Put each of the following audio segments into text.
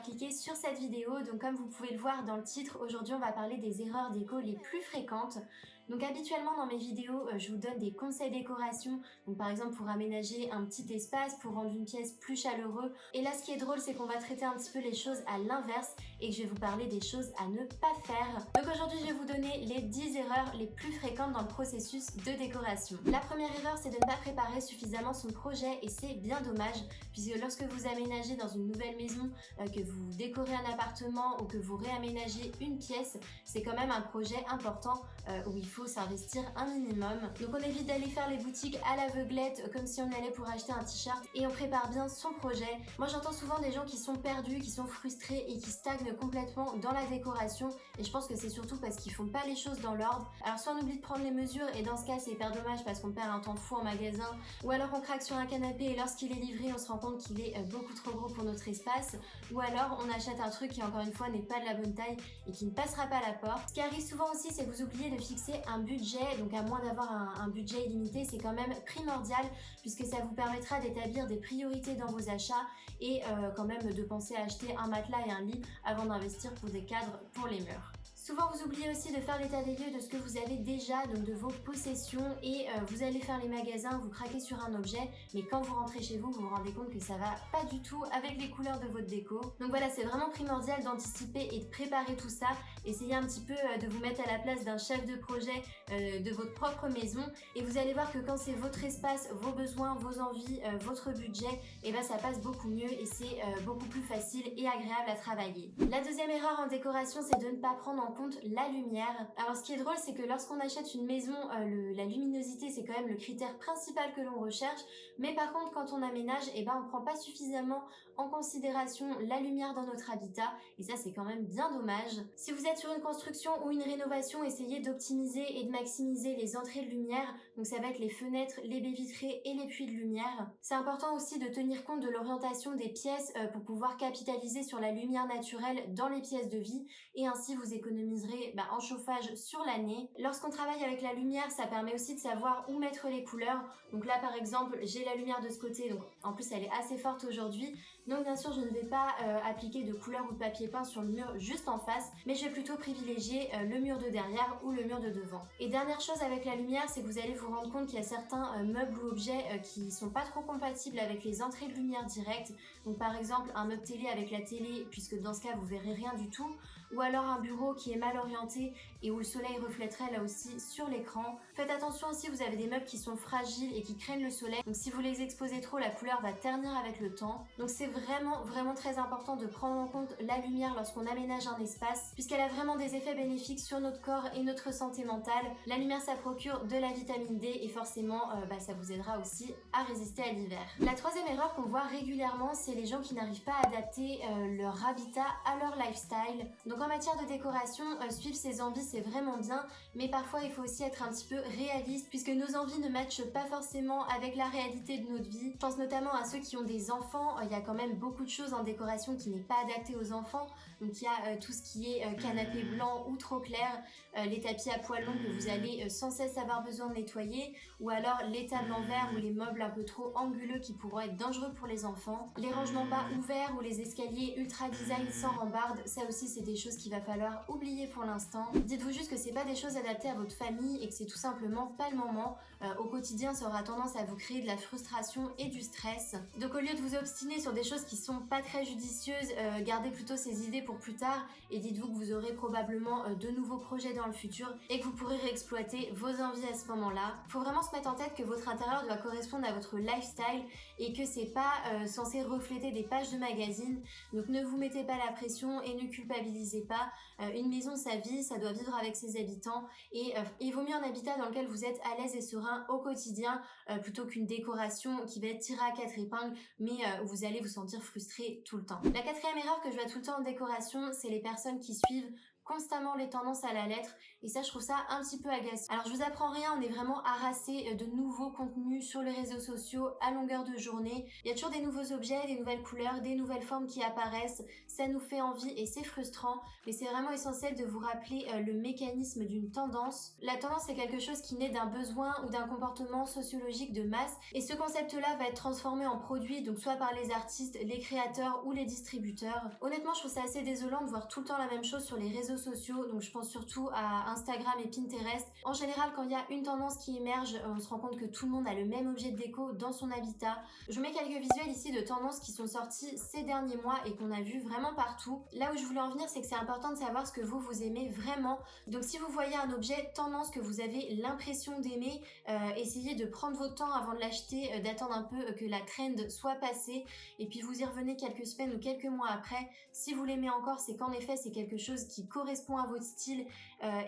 d'avoir cliqué sur cette vidéo. Donc comme vous pouvez le voir dans le titre, aujourd'hui on va parler des erreurs déco les plus fréquentes. Donc habituellement dans mes vidéos, je vous donne des conseils décoration, donc par exemple pour aménager un petit espace, pour rendre une pièce plus chaleureuse. Et là ce qui est drôle, c'est qu'on va traiter un petit peu les choses à l'inverse et que je vais vous parler des choses à ne pas faire. Donc aujourd'hui je vais vous donner les 10 erreurs les plus fréquentes dans le processus de décoration. La première erreur, c'est de ne pas préparer suffisamment son projet et c'est bien dommage puisque lorsque vous aménagez dans une nouvelle maison, que vous décorez un appartement ou que vous réaménagez une pièce, c'est quand même un projet important où il faut s'investir un minimum. Donc on évite d'aller faire les boutiques à l'aveuglette comme si on allait pour acheter un t-shirt et on prépare bien son projet. Moi j'entends souvent des gens qui sont perdus, qui sont frustrés et qui stagnent complètement dans la décoration et je pense que c'est surtout parce qu'ils font pas les choses dans l'ordre. Alors soit on oublie de prendre les mesures et dans ce cas c'est hyper dommage parce qu'on perd un temps fou en magasin, ou alors on craque sur un canapé et lorsqu'il est livré on se rend compte qu'il est beaucoup trop gros pour notre espace, ou alors on achète un truc qui encore une fois n'est pas de la bonne taille et qui ne passera pas à la porte. Ce qui arrive souvent aussi, c'est que vous oubliez de fixer un budget, donc à moins d'avoir un budget illimité, c'est quand même primordial puisque ça vous permettra d'établir des priorités dans vos achats et quand même de penser à acheter un matelas et un lit avant d'investir pour des cadres pour les murs. Souvent vous oubliez aussi de faire l'état des lieux de ce que vous avez déjà, donc de vos possessions, et vous allez faire les magasins, vous craquez sur un objet, mais quand vous rentrez chez vous, vous vous rendez compte que ça va pas du tout avec les couleurs de votre déco. Donc voilà, c'est vraiment primordial d'anticiper et de préparer tout ça. Essayez un petit peu de vous mettre à la place d'un chef de projet de votre propre maison, et vous allez voir que quand c'est votre espace, vos besoins, vos envies, votre budget, et ben ça passe beaucoup mieux et c'est beaucoup plus facile et agréable à travailler. La deuxième erreur en décoration, c'est de ne pas prendre en compte la lumière. Alors ce qui est drôle, c'est que lorsqu'on achète une maison, la luminosité c'est quand même le critère principal que l'on recherche, mais par contre quand on aménage, on prend pas suffisamment en considération la lumière dans notre habitat et ça c'est quand même bien dommage. Si vous êtes sur une construction ou une rénovation, essayez d'optimiser et de maximiser les entrées de lumière, donc ça va être les fenêtres, les baies vitrées et les puits de lumière. C'est important aussi de tenir compte de l'orientation des pièces pour pouvoir capitaliser sur la lumière naturelle dans les pièces de vie et ainsi vous économiserez en chauffage sur l'année. Lorsqu'on travaille avec la lumière, ça permet aussi de savoir où mettre les couleurs. Donc là par exemple, j'ai la lumière de ce côté, donc en plus elle est assez forte aujourd'hui. Donc bien sûr je ne vais pas appliquer de couleur ou de papier peint sur le mur juste en face, mais je vais plutôt privilégier le mur de derrière ou le mur de devant. Et dernière chose avec la lumière, c'est que vous allez vous rendre compte qu'il y a certains meubles ou objets qui sont pas trop compatibles avec les entrées de lumière directes. Donc par exemple un meuble télé avec la télé, puisque dans ce cas vous verrez rien du tout, ou alors un bureau qui est mal orienté et où le soleil reflèterait là aussi sur l'écran. Faites attention aussi, vous avez des meubles qui sont fragiles et qui craignent le soleil, donc si vous les exposez trop, la couleur va ternir avec le temps. Donc c'est vraiment très important de prendre en compte la lumière lorsqu'on aménage un espace, puisqu'elle a vraiment des effets bénéfiques sur notre corps et notre santé mentale. La lumière ça procure de la vitamine D et forcément ça vous aidera aussi à résister à l'hiver. La troisième erreur qu'on voit régulièrement, c'est les gens qui n'arrivent pas à adapter leur habitat à leur lifestyle. Donc en matière de décoration, suivre ses envies c'est vraiment bien, mais parfois il faut aussi être un petit peu réaliste puisque nos envies ne matchent pas forcément avec la réalité de notre vie. Je pense notamment à ceux qui ont des enfants, il y a quand même beaucoup de choses en décoration qui n'est pas adaptée aux enfants. Donc il y a tout ce qui est canapé blanc ou trop clair, les tapis à poils longs que vous allez sans cesse avoir besoin de nettoyer, ou alors les tables en verre ou les meubles un peu trop anguleux qui pourront être dangereux pour les enfants, les rangements bas ouverts ou les escaliers ultra design sans rambarde, ça aussi c'est des choses qu'il va falloir oublier pour l'instant. Dites-vous juste que c'est pas des choses adaptées à votre famille et que c'est tout simplement pas le moment. Au quotidien ça aura tendance à vous créer de la frustration et du stress. Donc au lieu de vous obstiner sur des choses qui sont pas très judicieuses, gardez plutôt ces idées pour plus tard et dites-vous que vous aurez probablement de nouveaux projets dans le futur et que vous pourrez réexploiter vos envies à ce moment-là. Faut vraiment se mettre en tête que votre intérieur doit correspondre à votre lifestyle et que c'est pas censé refléter des pages de magazines. Donc ne vous mettez pas la pression et ne culpabilisez pas. Une maison sa vie, ça doit vivre avec ses habitants et il vaut mieux un habitat dans lequel vous êtes à l'aise et serein au quotidien plutôt qu'une décoration qui va être tirée à quatre épingles mais où vous allez vous sentir frustré tout le temps. La quatrième erreur que je vois tout le temps en décoration, c'est les personnes qui suivent constamment les tendances à la lettre et ça je trouve ça un petit peu agaçant. Alors je vous apprends rien, on est vraiment harassé de nouveaux contenus sur les réseaux sociaux à longueur de journée. Il y a toujours des nouveaux objets, des nouvelles couleurs, des nouvelles formes qui apparaissent, ça nous fait envie et c'est frustrant, mais c'est vraiment essentiel de vous rappeler le mécanisme d'une tendance. La tendance c'est quelque chose qui naît d'un besoin ou d'un comportement sociologique de masse, et ce concept-là va être transformé en produit, donc soit par les artistes, les créateurs ou les distributeurs. Honnêtement, je trouve ça assez désolant de voir tout le temps la même chose sur les réseaux sociaux, donc je pense surtout à Instagram et Pinterest. En général, quand il y a une tendance qui émerge, on se rend compte que tout le monde a le même objet de déco dans son habitat. Je vous mets quelques visuels ici de tendances qui sont sorties ces derniers mois et qu'on a vu vraiment partout. Là où je voulais en venir, c'est que c'est important de savoir ce que vous aimez vraiment. Donc si vous voyez un objet tendance que vous avez l'impression d'aimer, essayez de prendre votre temps avant de l'acheter, d'attendre un peu que la trend soit passée, et puis vous y revenez quelques semaines ou quelques mois après. Si vous l'aimez encore, c'est qu'en effet c'est quelque chose qui correspond à votre style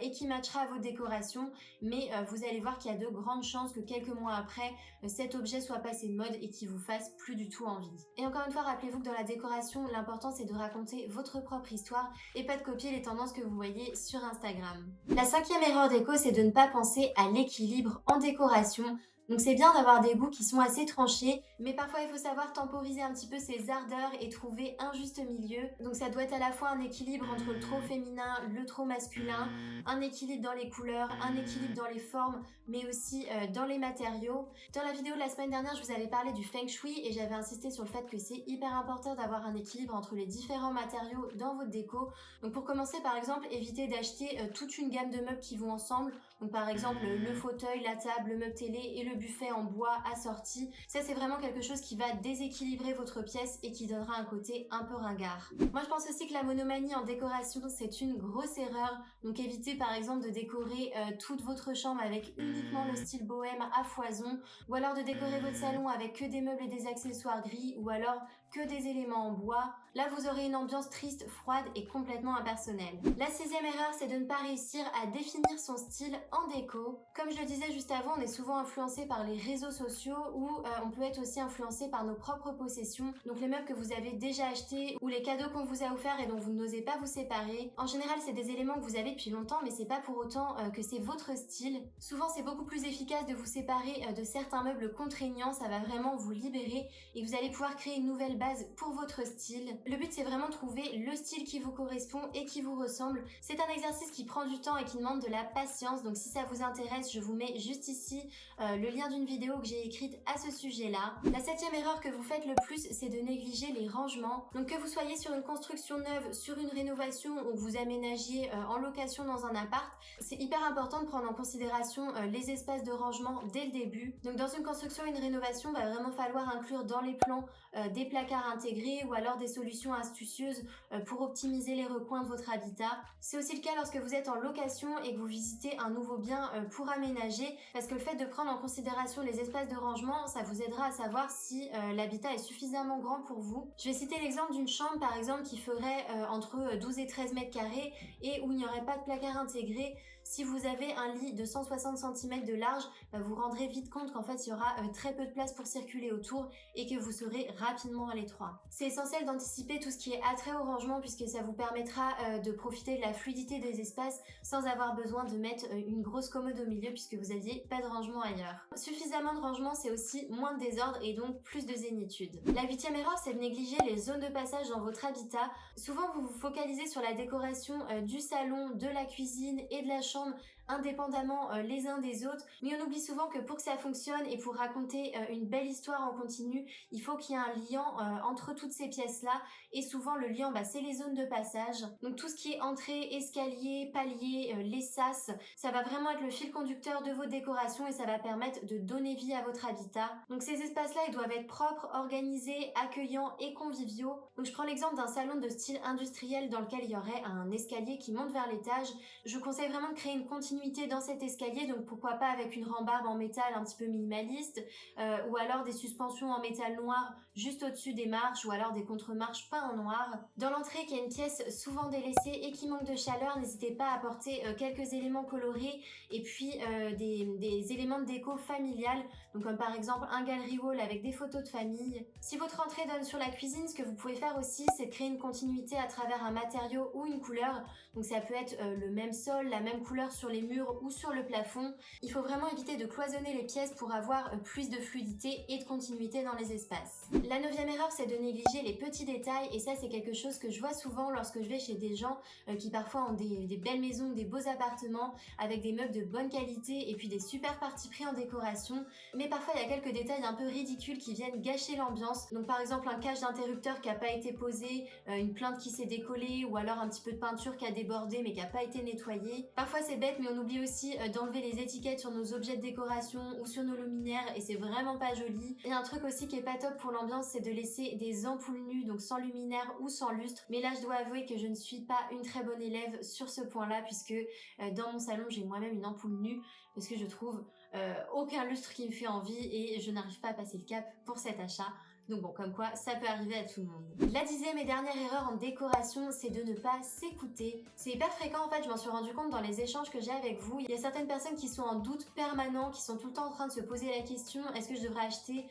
et qui matchera à vos décorations, mais vous allez voir qu'il y a de grandes chances que quelques mois après, cet objet soit passé de mode et qu'il vous fasse plus du tout envie. Et encore une fois, rappelez-vous que dans la décoration, l'important c'est de raconter votre propre histoire et pas de copier les tendances que vous voyez sur Instagram. La cinquième erreur déco, c'est de ne pas penser à l'équilibre en décoration. Donc c'est bien d'avoir des goûts qui sont assez tranchés, mais parfois il faut savoir temporiser un petit peu ses ardeurs et trouver un juste milieu. Donc ça doit être à la fois un équilibre entre le trop féminin, le trop masculin, un équilibre dans les couleurs, un équilibre dans les formes, mais aussi dans les matériaux. Dans la vidéo de la semaine dernière, je vous avais parlé du Feng Shui et j'avais insisté sur le fait que c'est hyper important d'avoir un équilibre entre les différents matériaux dans votre déco. Donc pour commencer, par exemple, évitez d'acheter toute une gamme de meubles qui vont ensemble. Donc par exemple le fauteuil, la table, le meuble télé et le buffet en bois assorti. Ça c'est vraiment quelque chose qui va déséquilibrer votre pièce et qui donnera un côté un peu ringard. Moi je pense aussi que la monomanie en décoration c'est une grosse erreur. Donc évitez par exemple de décorer toute votre chambre avec uniquement le style bohème à foison, ou alors de décorer votre salon avec que des meubles et des accessoires gris, ou alors que des éléments en bois. Là vous aurez une ambiance triste, froide et complètement impersonnelle. La sixième erreur, c'est de ne pas réussir à définir son style en déco. Comme je le disais juste avant, on est souvent influencé par les réseaux sociaux, ou on peut être aussi influencé par nos propres possessions, donc les meubles que vous avez déjà achetés ou les cadeaux qu'on vous a offerts et dont vous n'osez pas vous séparer. En général c'est des éléments que vous avez depuis longtemps, mais c'est pas pour autant que c'est votre style. Souvent c'est beaucoup plus efficace de vous séparer de certains meubles contraignants, ça va vraiment vous libérer et vous allez pouvoir créer une nouvelle base pour votre style. Le but c'est vraiment de trouver le style qui vous correspond et qui vous ressemble. C'est un exercice qui prend du temps et qui demande de la patience, donc si ça vous intéresse, je vous mets juste ici le lien d'une vidéo que j'ai écrite à ce sujet-là. La septième erreur que vous faites le plus, c'est de négliger les rangements. Donc que vous soyez sur une construction neuve, sur une rénovation ou que vous aménagiez en location dans un appart, c'est hyper important de prendre en considération les espaces de rangement dès le début. Donc dans une construction ou une rénovation, il va vraiment falloir inclure dans les plans des placards intégrés ou alors des solutions astucieuses pour optimiser les recoins de votre habitat. C'est aussi le cas lorsque vous êtes en location et que vous visitez un nouveau bien pour aménager, parce que le fait de prendre en considération les espaces de rangement, ça vous aidera à savoir si l'habitat est suffisamment grand pour vous. Je vais citer l'exemple d'une chambre par exemple qui ferait entre 12 et 13 mètres carrés et où il n'y aurait pas de placard intégré. Si vous avez un lit de 160 cm de large, vous rendrez vite compte qu'en fait il y aura très peu de place pour circuler autour et que vous serez rapidement à l'étroit. C'est essentiel d'anticiper tout ce qui est attrait au rangement, puisque ça vous permettra de profiter de la fluidité des espaces sans avoir besoin de mettre une grosse commode au milieu puisque vous n'aviez pas de rangement ailleurs. Suffisamment de rangement, c'est aussi moins de désordre et donc plus de zénitude. La huitième erreur, c'est de négliger les zones de passage dans votre habitat. Souvent vous vous focalisez sur la décoration du salon, de la cuisine et de la chambre indépendamment les uns des autres, mais on oublie souvent que pour que ça fonctionne et pour raconter une belle histoire en continu, il faut qu'il y ait un lien entre toutes ces pièces-là, et souvent le lien c'est les zones de passage. Donc tout ce qui est entrée, escalier, palier, les sas, ça va vraiment être le fil conducteur de vos décorations et ça va permettre de donner vie à votre habitat. Donc ces espaces-là, ils doivent être propres, organisés, accueillants et conviviaux. Donc je prends l'exemple d'un salon de style industriel dans lequel il y aurait un escalier qui monte vers l'étage. Je vous conseille vraiment de créer une continuité continuité dans cet escalier, donc pourquoi pas avec une rambarde en métal un petit peu minimaliste, ou alors des suspensions en métal noir juste au-dessus des marches, ou alors des contre-marches peints en noir. Dans l'entrée, qui est une pièce souvent délaissée et qui manque de chaleur, n'hésitez pas à apporter quelques éléments colorés et puis des éléments de déco familiale, donc comme par exemple un gallery wall avec des photos de famille. Si votre entrée donne sur la cuisine, ce que vous pouvez faire aussi, c'est de créer une continuité à travers un matériau ou une couleur. Donc ça peut être le même sol, la même couleur sur les murs ou sur le plafond. Il faut vraiment éviter de cloisonner les pièces pour avoir plus de fluidité et de continuité dans les espaces. La 9e erreur, c'est de négliger les petits détails, et ça c'est quelque chose que je vois souvent lorsque je vais chez des gens qui parfois ont des belles maisons, des beaux appartements avec des meubles de bonne qualité et puis des super parties pris en décoration, mais parfois il y a quelques détails un peu ridicules qui viennent gâcher l'ambiance. Donc par exemple un cache d'interrupteur qui n'a pas été posé, une plainte qui s'est décollée, ou alors un petit peu de peinture qui a débordé mais qui n'a pas été nettoyée. Parfois c'est bête, mais on oublie aussi d'enlever les étiquettes sur nos objets de décoration ou sur nos luminaires, et c'est vraiment pas joli. Et un truc aussi qui est pas top pour l'ambiance, c'est de laisser des ampoules nues, donc sans luminaire ou sans lustre. Mais là je dois avouer que je ne suis pas une très bonne élève sur ce point là, puisque dans mon salon j'ai moi-même une ampoule nue, parce que je trouve aucun lustre qui me fait envie et je n'arrive pas à passer le cap pour cet achat. Donc bon, comme quoi, ça peut arriver à tout le monde. La 10e et dernière erreur en décoration, c'est de ne pas s'écouter. C'est hyper fréquent en fait, je m'en suis rendu compte dans les échanges que j'ai avec vous. Il y a certaines personnes qui sont en doute permanent, qui sont tout le temps en train de se poser la question: est-ce que je devrais acheter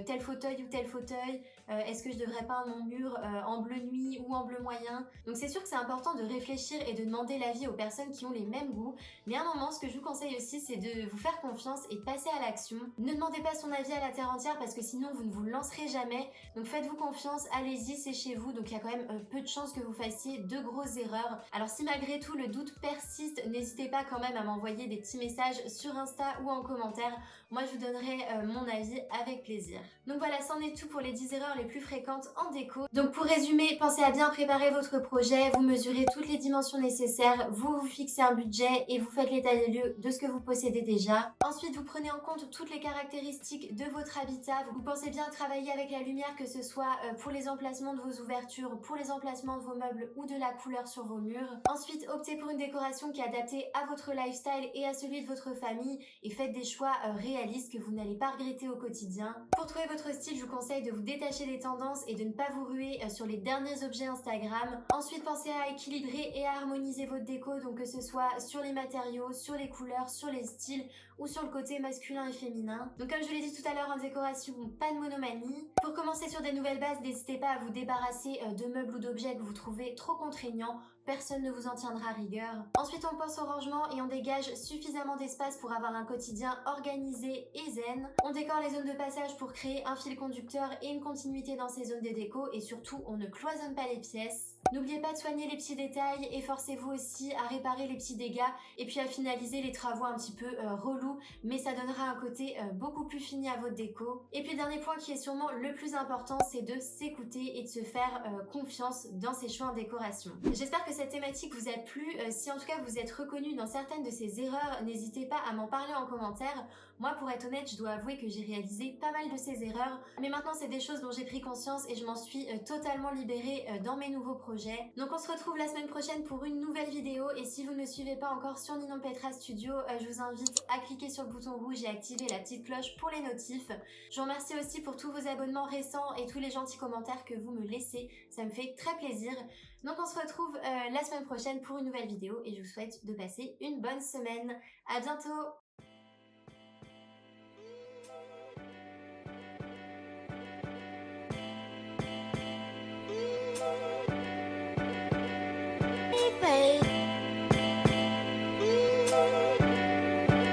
tel fauteuil ou tel fauteuil, est-ce que je devrais peindre mon mur en bleu nuit ou en bleu moyen. Donc c'est sûr que c'est important de réfléchir et de demander l'avis aux personnes qui ont les mêmes goûts. Mais à un moment, ce que je vous conseille aussi, c'est de vous faire confiance et de passer à l'action. Ne demandez pas son avis à la terre entière, parce que sinon vous ne vous lancerez jamais. Donc faites-vous confiance, allez-y, c'est chez vous, donc il y a quand même peu de chances que vous fassiez de grosses erreurs. Alors si malgré tout le doute persiste, n'hésitez pas quand même à m'envoyer des petits messages sur Insta ou en commentaire. Moi je vous donnerai mon avis avec plaisir. Donc voilà, c'en est tout pour les 10 erreurs les plus fréquentes en déco. Donc pour résumer, pensez à bien préparer votre projet, vous mesurez toutes les dimensions nécessaires, vous fixez un budget et vous faites l'état des lieux de ce que vous possédez déjà. Ensuite, vous prenez en compte toutes les caractéristiques de votre habitat. Vous pensez bien travailler avec la lumière, que ce soit pour les emplacements de vos ouvertures, pour les emplacements de vos meubles ou de la couleur sur vos murs. Ensuite, optez pour une décoration qui est adaptée à votre lifestyle et à celui de votre famille, et faites des choix réalistes que vous n'allez pas regretter au quotidien. Pour trouver votre style, je vous conseille de vous détacher des tendances et de ne pas vous ruer sur les derniers objets Instagram. Ensuite, pensez à équilibrer et à harmoniser votre déco, donc que ce soit sur les matériaux, sur les couleurs, sur les styles ou sur le côté masculin et féminin. Donc comme je vous l'ai dit tout à l'heure, en décoration, pas de monomanie. Pour commencer sur des nouvelles bases, n'hésitez pas à vous débarrasser de meubles ou d'objets que vous trouvez trop contraignants. Personne ne vous en tiendra rigueur. Ensuite, on pense au rangement et on dégage suffisamment d'espace pour avoir un quotidien organisé et zen. On décore les zones de passage pour créer un fil conducteur et une continuité dans ces zones de déco, et surtout, on ne cloisonne pas les pièces. N'oubliez pas de soigner les petits détails et forcez-vous aussi à réparer les petits dégâts et puis à finaliser les travaux un petit peu relous, mais ça donnera un côté beaucoup plus fini à votre déco. Et puis dernier point qui est sûrement le plus important, c'est de s'écouter et de se faire confiance dans ses choix en décoration. J'espère que cette thématique vous a plu. Si en tout cas vous êtes reconnu dans certaines de ces erreurs, n'hésitez pas à m'en parler en commentaire. Moi, pour être honnête, je dois avouer que j'ai réalisé pas mal de ces erreurs, mais maintenant c'est des choses dont j'ai pris conscience et je m'en suis totalement libérée dans mes nouveaux projets. Donc on se retrouve la semaine prochaine pour une nouvelle vidéo, et si vous ne me suivez pas encore sur Ninon Petra Studio, je vous invite à cliquer sur le bouton rouge et activer la petite cloche pour les notifs. Je vous remercie aussi pour tous vos abonnements récents et tous les gentils commentaires que vous me laissez, ça me fait très plaisir. Donc on se retrouve la semaine prochaine pour une nouvelle vidéo et je vous souhaite de passer une bonne semaine. À bientôt!